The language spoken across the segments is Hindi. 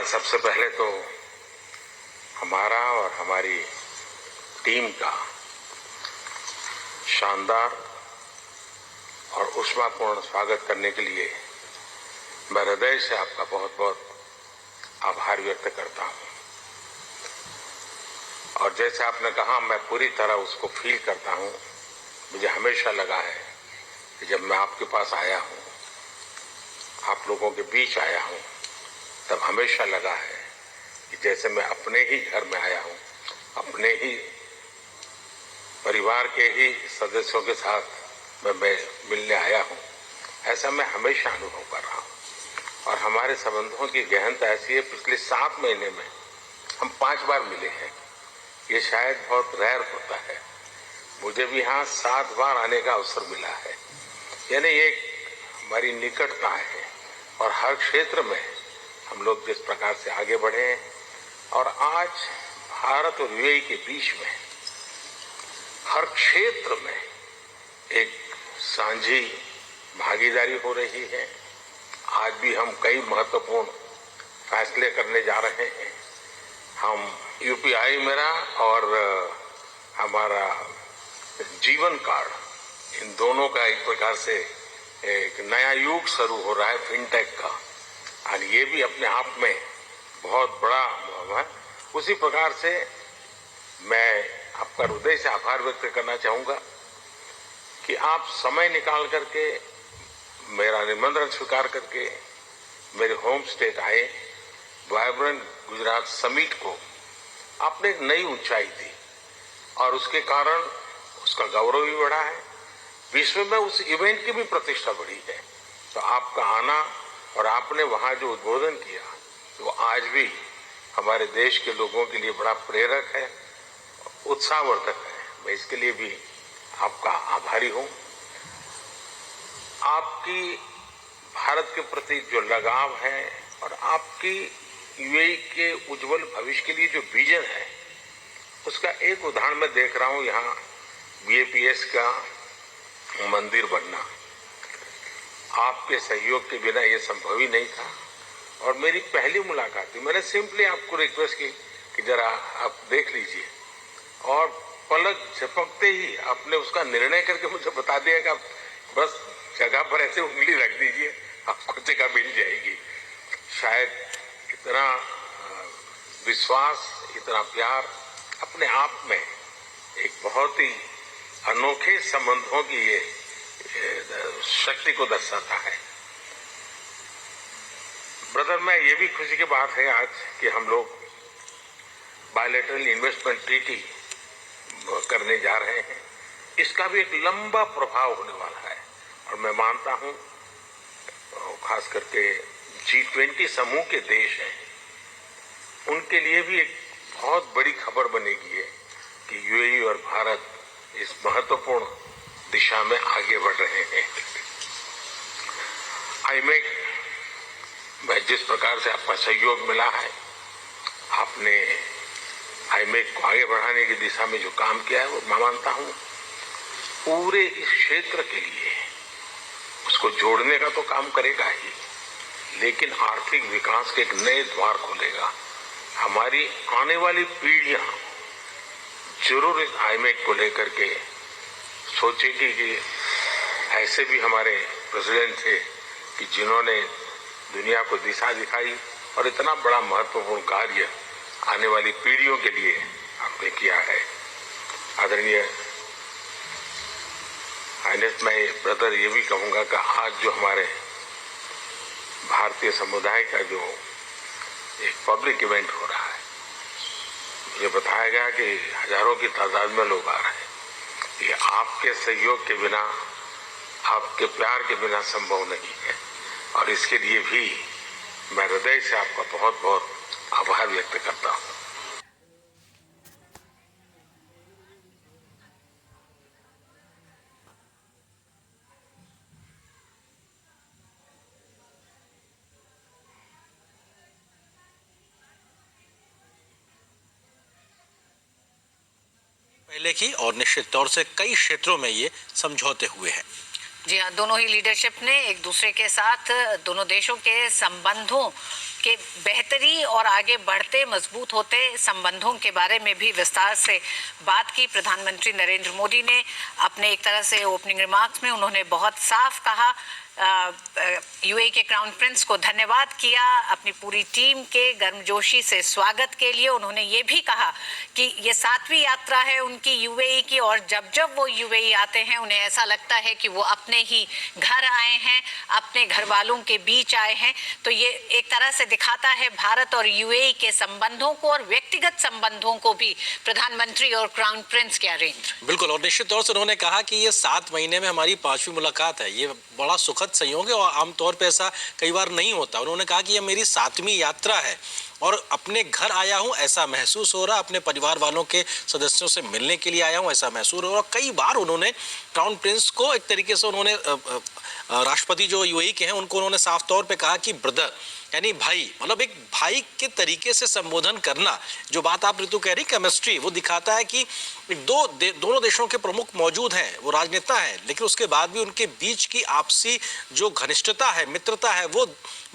सबसे पहले तो हमारा और हमारी टीम का शानदार और ऊष्मापूर्ण स्वागत करने के लिए मैं हृदय से आपका बहुत बहुत आभार व्यक्त करता हूं। और जैसे आपने कहा, मैं पूरी तरह उसको फील करता हूं। मुझे हमेशा लगा है कि जब मैं आपके पास आया हूं, आप लोगों के बीच आया हूं, तब हमेशा लगा है कि जैसे मैं अपने ही घर में आया हूं, अपने ही परिवार के ही सदस्यों के साथ मैं मिलने आया हूं। ऐसा मैं हमेशा अनुभव कर रहा हूं। और हमारे संबंधों की गहनता ऐसी है, पिछले 7 महीने में हम 5 बार मिले हैं। ये शायद बहुत रेयर होता है। मुझे भी यहाँ 7 बार आने का अवसर मिला है। यानी ये हमारी निकटता है। और हर क्षेत्र में हम लोग जिस प्रकार से आगे बढ़े हैं, और आज भारत और यूएई के बीच में हर क्षेत्र में एक साझी भागीदारी हो रही है। आज भी हम कई महत्वपूर्ण फैसले करने जा रहे हैं। हम यूपीआई मेरा और हमारा जीवन कार्ड, इन दोनों का एक प्रकार से एक नया युग शुरू हो रहा है फिनटेक का, और ये भी अपने आप में बहुत बड़ा है। उसी प्रकार से मैं आपका हृदय से आभार व्यक्त करना चाहूंगा कि आप समय निकाल करके मेरा निमंत्रण स्वीकार करके मेरे होम स्टेट आए। वाइब्रेंट गुजरात समिट को आपने एक नई ऊंचाई दी और उसके कारण उसका गौरव भी बढ़ा है। विश्व में उस इवेंट की भी प्रतिष्ठा बढ़ी है। तो आपका आना और आपने वहां जो उद्बोधन किया, वो आज भी हमारे देश के लोगों के लिए बड़ा प्रेरक है, उत्साहवर्धक है। मैं इसके लिए भी आपका आभारी हूं। आपकी भारत के प्रति जो लगाव है और आपकी यूएई के उज्जवल भविष्य के लिए जो विजन है, उसका एक उदाहरण मैं देख रहा हूं। यहाँ बीएपीएस का मंदिर बनना, आपके सहयोग के बिना ये संभव ही नहीं था। और मेरी पहली मुलाकात थी, मैंने सिंपली आपको रिक्वेस्ट की कि जरा आप देख लीजिए, और पलक झपकते ही आपने उसका निर्णय करके मुझे बता दिया कि आप बस जगह पर ऐसे उंगली रख दीजिए, आपको जगह मिल जाएगी। शायद इतना विश्वास, इतना प्यार अपने आप में एक बहुत ही अनोखे संबंधों की ये शक्ति को दर्शाता है। ब्रदर, मैं ये भी खुशी की बात है आज कि हम लोग बायलैटरल इन्वेस्टमेंट ट्रीटी करने जा रहे हैं। इसका भी एक लंबा प्रभाव होने वाला है। और मैं मानता हूं, खास करके G20 समूह के देश हैं, उनके लिए भी एक बहुत बड़ी खबर बनेगी है कि यूएई और भारत इस महत्वपूर्ण दिशा में आगे बढ़ रहे हैं। आईमेक में जिस प्रकार से आपका सहयोग मिला है, आपने आईमेक को आगे बढ़ाने की दिशा में जो काम किया है, वो मैं मानता हूं पूरे इस क्षेत्र के लिए उसको जोड़ने का तो काम करेगा ही, लेकिन आर्थिक विकास के एक नए द्वार खोलेगा। हमारी आने वाली पीढ़ियां जरूर इस आईमेक को लेकर के सोचेगी कि ऐसे भी हमारे प्रेसिडेंट थे कि जिन्होंने दुनिया को दिशा दिखाई और इतना बड़ा महत्वपूर्ण कार्य आने वाली पीढ़ियों के लिए आपने किया है। आदरणीय हाइनेस, मैं ब्रदर ये भी कहूंगा कि आज जो हमारे भारतीय समुदाय का जो एक पब्लिक इवेंट हो रहा है, मुझे बताया गया कि हजारों की तादाद में लोग आ रहे हैं। ये आपके सहयोग के बिना, आपके प्यार के बिना संभव नहीं है। और इसके लिए भी मैं हृदय से आपका बहुत बहुत आभार व्यक्त करता हूं। पहले की और निश्चित तौर से कई क्षेत्रों में ये समझौते हुए हैं। जी हाँ, दोनों ही लीडरशिप ने एक दूसरे के साथ दोनों देशों के संबंधों के बेहतरी और आगे बढ़ते मजबूत होते संबंधों के बारे में भी विस्तार से बात की। प्रधानमंत्री नरेंद्र मोदी ने अपने एक तरह से ओपनिंग रिमार्क्स में उन्होंने बहुत साफ कहा, यूएई के क्राउन प्रिंस को धन्यवाद किया अपनी पूरी टीम के गर्मजोशी से स्वागत के लिए। उन्होंने ये भी कहा कि ये 7वीं यात्रा है उनकी यूएई की, और जब जब वो यूएई आते हैं उन्हें ऐसा लगता है कि वो अपने ही घर आए हैं, अपने घर वालों के बीच आए हैं। तो ये एक तरह से दिखाता है भारत और यूएई के संबंधों को और व्यक्तिगत संबंधों को भी, प्रधानमंत्री और क्राउन प्रिंस के अरेंज। बिल्कुल, और निश्चित तौर से उन्होंने कहा कि ये 7 महीने में हमारी 5वीं मुलाकात है। ये बड़ा सुखद संयोग है और आमतौर पे ऐसा कई बार नहीं होता। उन्होंने कहा कि ये मेरी 7वीं यात्रा है और अपने घर आया हूं ऐसा महसूस हो रहा, अपने परिवार वालों के सदस्यों से मिलने के लिए आया हूं ऐसा महसूस हो रहा। कई बार उन्होंने क्राउन प्रिंस को एक तरीके से उन्होंने राष्ट्रपति जो यूएई के हैं उनको उन्होंने साफ तौर पे कहा कि ब्रदर, यानी भाई, मतलब एक भाई के तरीके से संबोधन करना। जो बात आप ऋतु कह रही केमिस्ट्री, वो दिखाता है कि दोनों देशों के प्रमुख मौजूद हैं, वो राजनेता हैं, लेकिन उसके बाद भी उनके बीच की आपसी जो घनिष्ठता है, मित्रता है, वो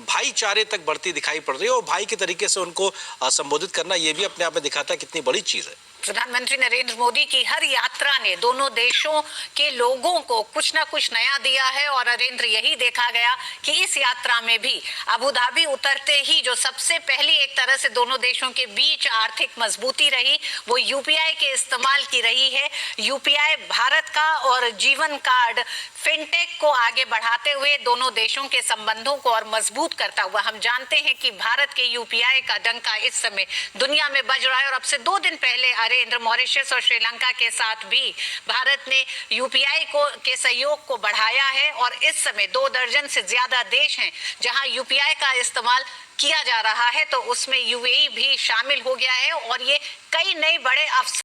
भाईचारे तक बढ़ती दिखाई पड़ रही है। और भाई के तरीके से उनको संबोधित करना ये भी अपने आप में दिखाता है कितनी बड़ी चीज है। प्रधानमंत्री नरेंद्र मोदी की हर यात्रा ने दोनों देशों के लोगों को कुछ ना कुछ नया दिया है, और नरेंद्र यही देखा गया कि इस यात्रा में भी अबू धाबी उतरते ही जो सबसे पहली एक तरह से दोनों देशों के बीच आर्थिक मजबूती रही वो यूपीआई के इस्तेमाल की रही है। यूपीआई भारत का और जीवन कार्ड फिनटेक को आगे बढ़ाते हुए दोनों देशों के संबंधों को और मजबूत करता हुआ, हम जानते हैं कि भारत के यूपीआई का डंका इस समय दुनिया में बज रहा है, और अब से 2 दिन पहले नरेंद्र मॉरिशस और श्रीलंका के साथ भी भारत ने यूपीआई के सहयोग को बढ़ाया है, और इस समय 2 दर्जन से ज्यादा देश हैं जहां यूपीआई का इस्तेमाल किया जा रहा है, तो उसमें यूएई भी शामिल हो गया है। और ये कई नए बड़े अवसर